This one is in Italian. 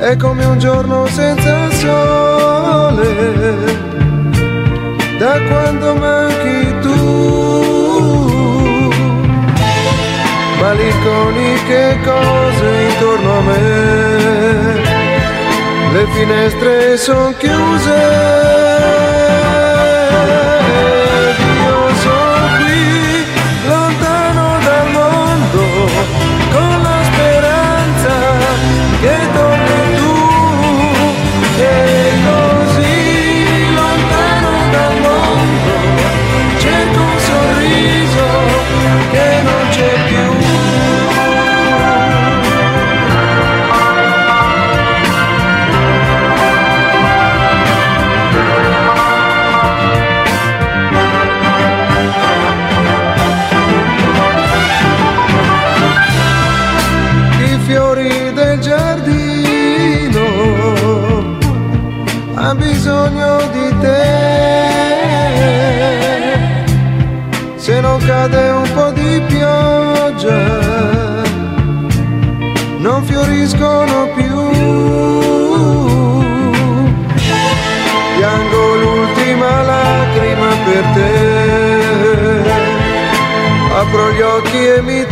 è come un giorno senza sole, da quando manchi tu, malinconiche cose intorno a me, le finestre son chiuse. Ha bisogno di te, se non cade un po' di pioggia non fioriscono più. Piango l'ultima lacrima per te, apro gli occhi e mi